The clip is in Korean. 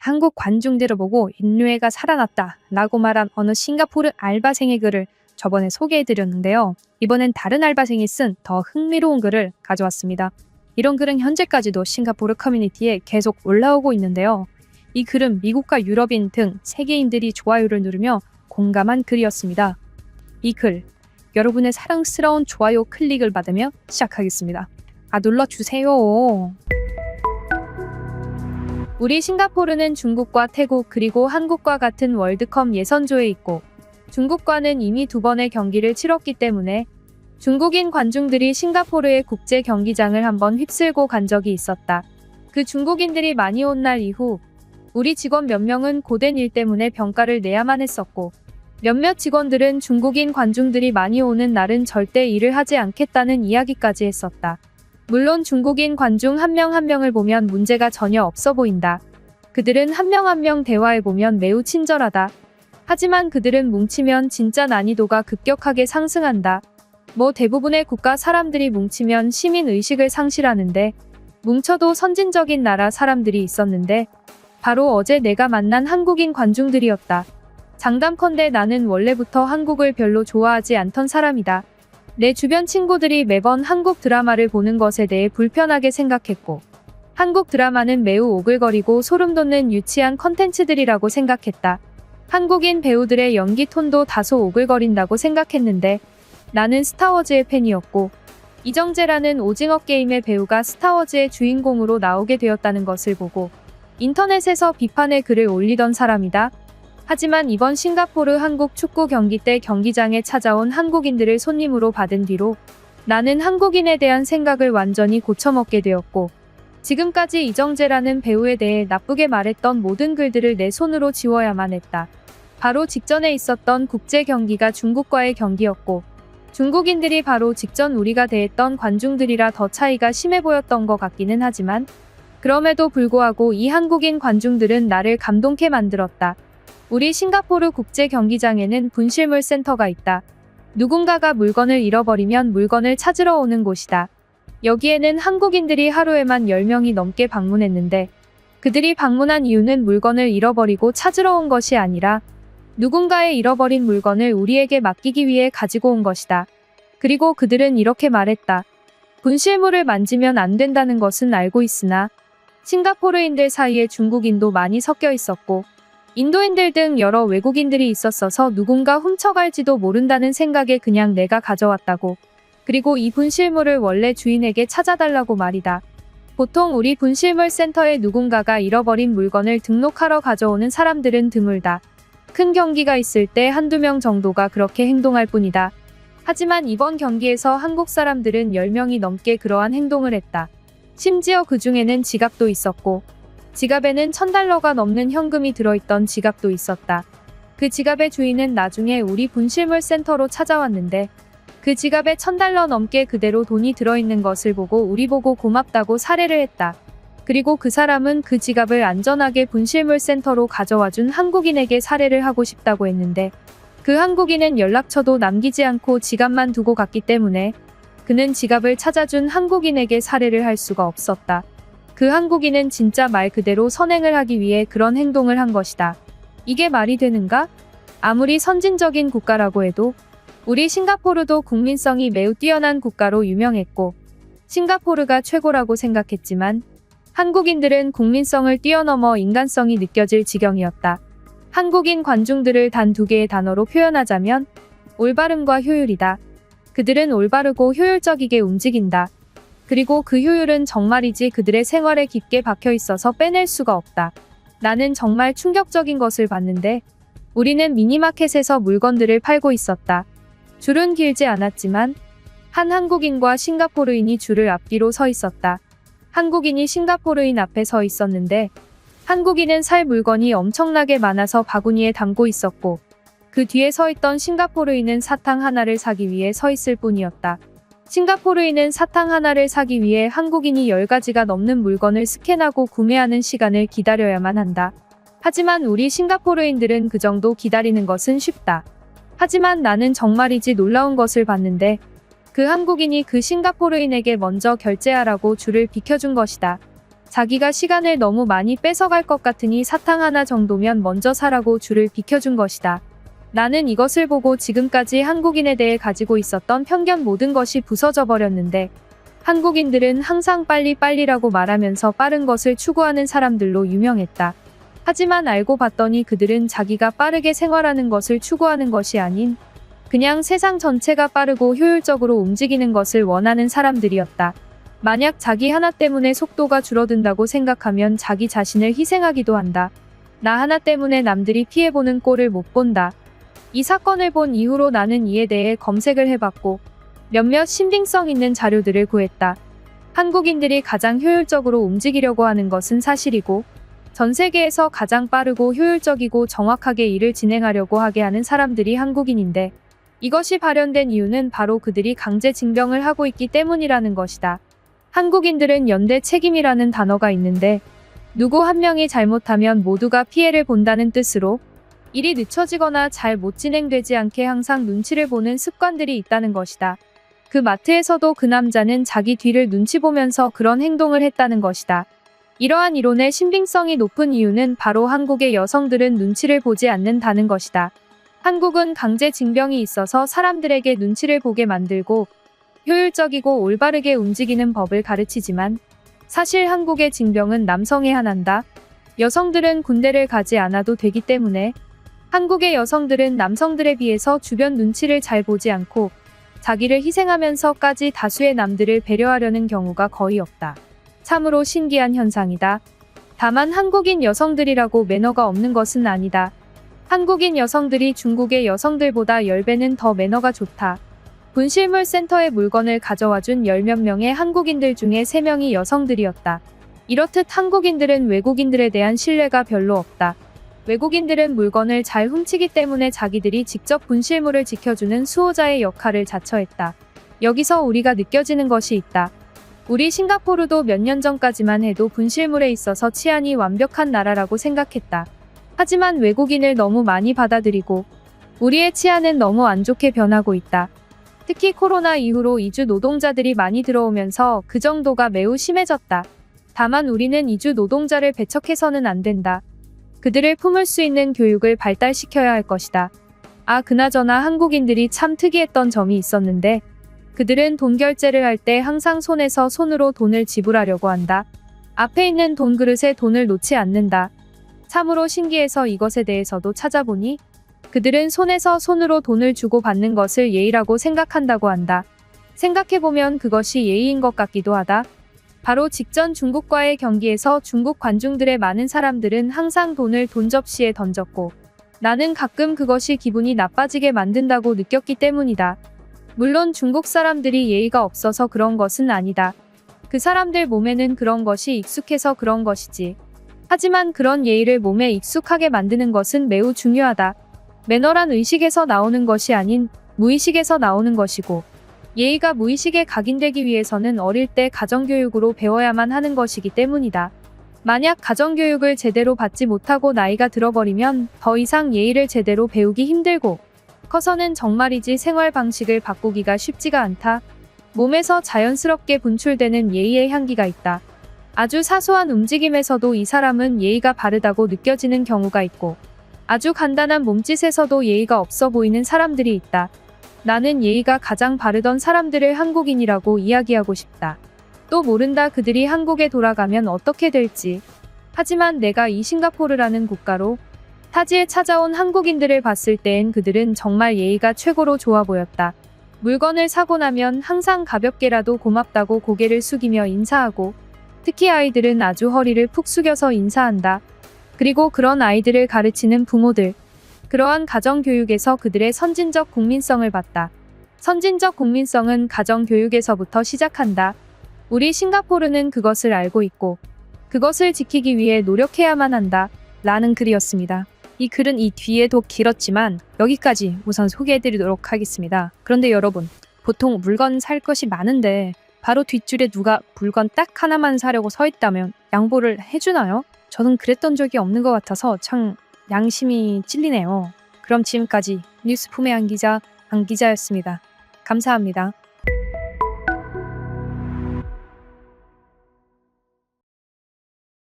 한국 관중들을 보고 인류애가 살아났다 라고 말한 어느 싱가포르 알바생의 글을 저번에 소개해드렸는데요. 이번엔 다른 알바생이 쓴 더 흥미로운 글을 가져왔습니다. 이런 글은 현재까지도 싱가포르 커뮤니티에 계속 올라오고 있는데요. 이 글은 미국과 유럽인 등 세계인들이 좋아요를 누르며 공감한 글이었습니다. 이 글, 여러분의 사랑스러운 좋아요 클릭을 받으며 시작하겠습니다. 눌러주세요. 우리 싱가포르는 중국과 태국 그리고 한국과 같은 월드컵 예선조에 있고 중국과는 이미 2번의 경기를 치렀기 때문에 중국인 관중들이 싱가포르의 국제 경기장을 한번 휩쓸고 간 적이 있었다. 그 중국인들이 많이 온 날 이후 우리 직원 몇 명은 고된 일 때문에 병가를 내야만 했었고 몇몇 직원들은 중국인 관중들이 많이 오는 날은 절대 일을 하지 않겠다는 이야기까지 했었다. 물론 중국인 관중 한 명 한 명을 보면 문제가 전혀 없어 보인다. 그들은 한 명 한 명 대화해보면 매우 친절하다. 하지만 그들은 뭉치면 진짜 난이도가 급격하게 상승한다. 대부분의 국가 사람들이 뭉치면 시민의식을 상실하는데 뭉쳐도 선진적인 나라 사람들이 있었는데 바로 어제 내가 만난 한국인 관중들이었다. 장담컨대 나는 원래부터 한국을 별로 좋아하지 않던 사람이다. 내 주변 친구들이 매번 한국 드라마를 보는 것에 대해 불편하게 생각했고 한국 드라마는 매우 오글거리고 소름 돋는 유치한 컨텐츠들이라고 생각했다. 한국인 배우들의 연기 톤도 다소 오글거린다고 생각했는데 나는 스타워즈의 팬이었고 이정재라는 오징어 게임의 배우가 스타워즈의 주인공으로 나오게 되었다는 것을 보고 인터넷에서 비판의 글을 올리던 사람이다. 하지만 이번 싱가포르 한국 축구 경기 때 경기장에 찾아온 한국인들을 손님으로 받은 뒤로 나는 한국인에 대한 생각을 완전히 고쳐먹게 되었고 지금까지 이정재라는 배우에 대해 나쁘게 말했던 모든 글들을 내 손으로 지워야만 했다. 바로 직전에 있었던 국제 경기가 중국과의 경기였고 중국인들이 바로 직전 우리가 대했던 관중들이라 더 차이가 심해 보였던 것 같기는 하지만 그럼에도 불구하고 이 한국인 관중들은 나를 감동케 만들었다. 우리 싱가포르 국제 경기장에는 분실물 센터가 있다. 누군가가 물건을 잃어버리면 물건을 찾으러 오는 곳이다. 여기에는 한국인들이 하루에만 10명이 넘게 방문했는데 그들이 방문한 이유는 물건을 잃어버리고 찾으러 온 것이 아니라 누군가의 잃어버린 물건을 우리에게 맡기기 위해 가지고 온 것이다. 그리고 그들은 이렇게 말했다. 분실물을 만지면 안 된다는 것은 알고 있으나 싱가포르인들 사이에 중국인도 많이 섞여 있었고 인도인들 등 여러 외국인들이 있었어서 누군가 훔쳐갈지도 모른다는 생각에 그냥 내가 가져왔다고. 그리고 이 분실물을 원래 주인에게 찾아달라고 말이다. 보통 우리 분실물 센터에 누군가가 잃어버린 물건을 등록하러 가져오는 사람들은 드물다. 큰 경기가 있을 때 한두 명 정도가 그렇게 행동할 뿐이다. 하지만 이번 경기에서 한국 사람들은 10명이 넘게 그러한 행동을 했다. 심지어 그 중에는 지갑도 있었고 지갑에는 $1000가 넘는 현금이 들어있던 지갑도 있었다. 그 지갑의 주인은 나중에 우리 분실물 센터로 찾아왔는데 그 지갑에 $1000 넘게 그대로 돈이 들어있는 것을 보고 우리 보고 고맙다고 사례를 했다. 그리고 그 사람은 그 지갑을 안전하게 분실물 센터로 가져와준 한국인에게 사례를 하고 싶다고 했는데 그 한국인은 연락처도 남기지 않고 지갑만 두고 갔기 때문에 그는 지갑을 찾아준 한국인에게 사례를 할 수가 없었다. 그 한국인은 진짜 말 그대로 선행을 하기 위해 그런 행동을 한 것이다. 이게 말이 되는가? 아무리 선진적인 국가라고 해도 우리 싱가포르도 국민성이 매우 뛰어난 국가로 유명했고 싱가포르가 최고라고 생각했지만 한국인들은 국민성을 뛰어넘어 인간성이 느껴질 지경이었다. 한국인 관중들을 단 2개의 단어로 표현하자면 올바름과 효율이다. 그들은 올바르고 효율적이게 움직인다. 그리고 그 효율은 정말이지 그들의 생활에 깊게 박혀 있어서 빼낼 수가 없다. 나는 정말 충격적인 것을 봤는데 우리는 미니마켓에서 물건들을 팔고 있었다. 줄은 길지 않았지만 한 한국인과 싱가포르인이 줄을 앞뒤로 서 있었다. 한국인이 싱가포르인 앞에 서 있었는데 한국인은 살 물건이 엄청나게 많아서 바구니에 담고 있었고 그 뒤에 서 있던 싱가포르인은 사탕 하나를 사기 위해 서 있을 뿐이었다. 싱가포르인은 사탕 하나를 사기 위해 한국인이 10가지가 넘는 물건을 스캔하고 구매하는 시간을 기다려야만 한다. 하지만 우리 싱가포르인들은 그 정도 기다리는 것은 쉽다. 하지만 나는 정말이지 놀라운 것을 봤는데 그 한국인이 그 싱가포르인에게 먼저 결제하라고 줄을 비켜준 것이다. 자기가 시간을 너무 많이 뺏어갈 것 같으니 사탕 하나 정도면 먼저 사라고 줄을 비켜준 것이다. 나는 이것을 보고 지금까지 한국인에 대해 가지고 있었던 편견 모든 것이 부서져 버렸는데, 한국인들은 항상 빨리빨리라고 말하면서 빠른 것을 추구하는 사람들로 유명했다. 하지만 알고 봤더니 그들은 자기가 빠르게 생활하는 것을 추구하는 것이 아닌 그냥 세상 전체가 빠르고 효율적으로 움직이는 것을 원하는 사람들이었다. 만약 자기 하나 때문에 속도가 줄어든다고 생각하면 자기 자신을 희생하기도 한다. 나 하나 때문에 남들이 피해보는 꼴을 못 본다. 이 사건을 본 이후로 나는 이에 대해 검색을 해봤고 몇몇 신빙성 있는 자료들을 구했다. 한국인들이 가장 효율적으로 움직이려고 하는 것은 사실이고 전 세계에서 가장 빠르고 효율적이고 정확하게 일을 진행하려고 하게 하는 사람들이 한국인인데, 이것이 발현된 이유는 바로 그들이 강제 징병을 하고 있기 때문이라는 것이다. 한국인들은 연대 책임이라는 단어가 있는데 누구 한 명이 잘못하면 모두가 피해를 본다는 뜻으로 일이 늦춰지거나 잘 못 진행되지 않게 항상 눈치를 보는 습관들이 있다는 것이다. 그 마트에서도 그 남자는 자기 뒤를 눈치 보면서 그런 행동을 했다는 것이다. 이러한 이론의 신빙성이 높은 이유는 바로 한국의 여성들은 눈치를 보지 않는다는 것이다. 한국은 강제 징병이 있어서 사람들에게 눈치를 보게 만들고 효율적이고 올바르게 움직이는 법을 가르치지만 사실 한국의 징병은 남성에 한한다. 여성들은 군대를 가지 않아도 되기 때문에 한국의 여성들은 남성들에 비해서 주변 눈치를 잘 보지 않고 자기를 희생하면서까지 다수의 남들을 배려하려는 경우가 거의 없다. 참으로 신기한 현상이다. 다만 한국인 여성들이라고 매너가 없는 것은 아니다. 한국인 여성들이 중국의 여성들보다 10배는 더 매너가 좋다. 분실물 센터에 물건을 가져와준 10몇 명의 한국인들 중에 3명이 여성들이었다. 이렇듯 한국인들은 외국인들에 대한 신뢰가 별로 없다. 외국인들은 물건을 잘 훔치기 때문에 자기들이 직접 분실물을 지켜주는 수호자의 역할을 자처했다. 여기서 우리가 느껴지는 것이 있다. 우리 싱가포르도 몇 년 전까지만 해도 분실물에 있어서 치안이 완벽한 나라라고 생각했다. 하지만 외국인을 너무 많이 받아들이고 우리의 치안은 너무 안 좋게 변하고 있다. 특히 코로나 이후로 이주 노동자들이 많이 들어오면서 그 정도가 매우 심해졌다. 다만 우리는 이주 노동자를 배척해서는 안 된다. 그들을 품을 수 있는 교육을 발달시켜야 할 것이다. 그나저나 한국인들이 참 특이했던 점이 있었는데 그들은 돈 결제를 할 때 항상 손에서 손으로 돈을 지불하려고 한다. 앞에 있는 돈 그릇에 돈을 놓지 않는다. 참으로 신기해서 이것에 대해서도 찾아보니 그들은 손에서 손으로 돈을 주고 받는 것을 예의라고 생각한다고 한다. 생각해보면 그것이 예의인 것 같기도 하다. 바로 직전 중국과의 경기에서 중국 관중들의 많은 사람들은 항상 돈을 돈 접시에 던졌고 나는 가끔 그것이 기분이 나빠지게 만든다고 느꼈기 때문이다. 물론 중국 사람들이 예의가 없어서 그런 것은 아니다. 그 사람들 몸에는 그런 것이 익숙해서 그런 것이지. 하지만 그런 예의를 몸에 익숙하게 만드는 것은 매우 중요하다. 매너란 의식에서 나오는 것이 아닌 무의식에서 나오는 것이고 예의가 무의식에 각인되기 위해서는 어릴 때 가정교육으로 배워야만 하는 것이기 때문이다. 만약 가정교육을 제대로 받지 못하고 나이가 들어버리면 더 이상 예의를 제대로 배우기 힘들고 커서는 정말이지 생활 방식을 바꾸기가 쉽지가 않다. 몸에서 자연스럽게 분출되는 예의의 향기가 있다. 아주 사소한 움직임에서도 이 사람은 예의가 바르다고 느껴지는 경우가 있고 아주 간단한 몸짓에서도 예의가 없어 보이는 사람들이 있다. 나는 예의가 가장 바르던 사람들을 한국인이라고 이야기하고 싶다. 또 모른다 그들이 한국에 돌아가면 어떻게 될지. 하지만 내가 이 싱가포르라는 국가로 타지에 찾아온 한국인들을 봤을 때엔 그들은 정말 예의가 최고로 좋아 보였다. 물건을 사고 나면 항상 가볍게라도 고맙다고 고개를 숙이며 인사하고 특히 아이들은 아주 허리를 푹 숙여서 인사한다. 그리고 그런 아이들을 가르치는 부모들. 그러한 가정교육에서 그들의 선진적 국민성을 봤다. 선진적 국민성은 가정교육에서부터 시작한다. 우리 싱가포르는 그것을 알고 있고 그것을 지키기 위해 노력해야만 한다. 라는 글이었습니다. 이 글은 이 뒤에도 길었지만 여기까지 우선 소개해드리도록 하겠습니다. 그런데 여러분, 보통 물건 살 것이 많은데 바로 뒷줄에 누가 물건 딱 하나만 사려고 서 있다면 양보를 해주나요? 저는 그랬던 적이 없는 것 같아서 참 양심이 찔리네요. 그럼 지금까지 뉴스품의 안 기자였습니다. 감사합니다.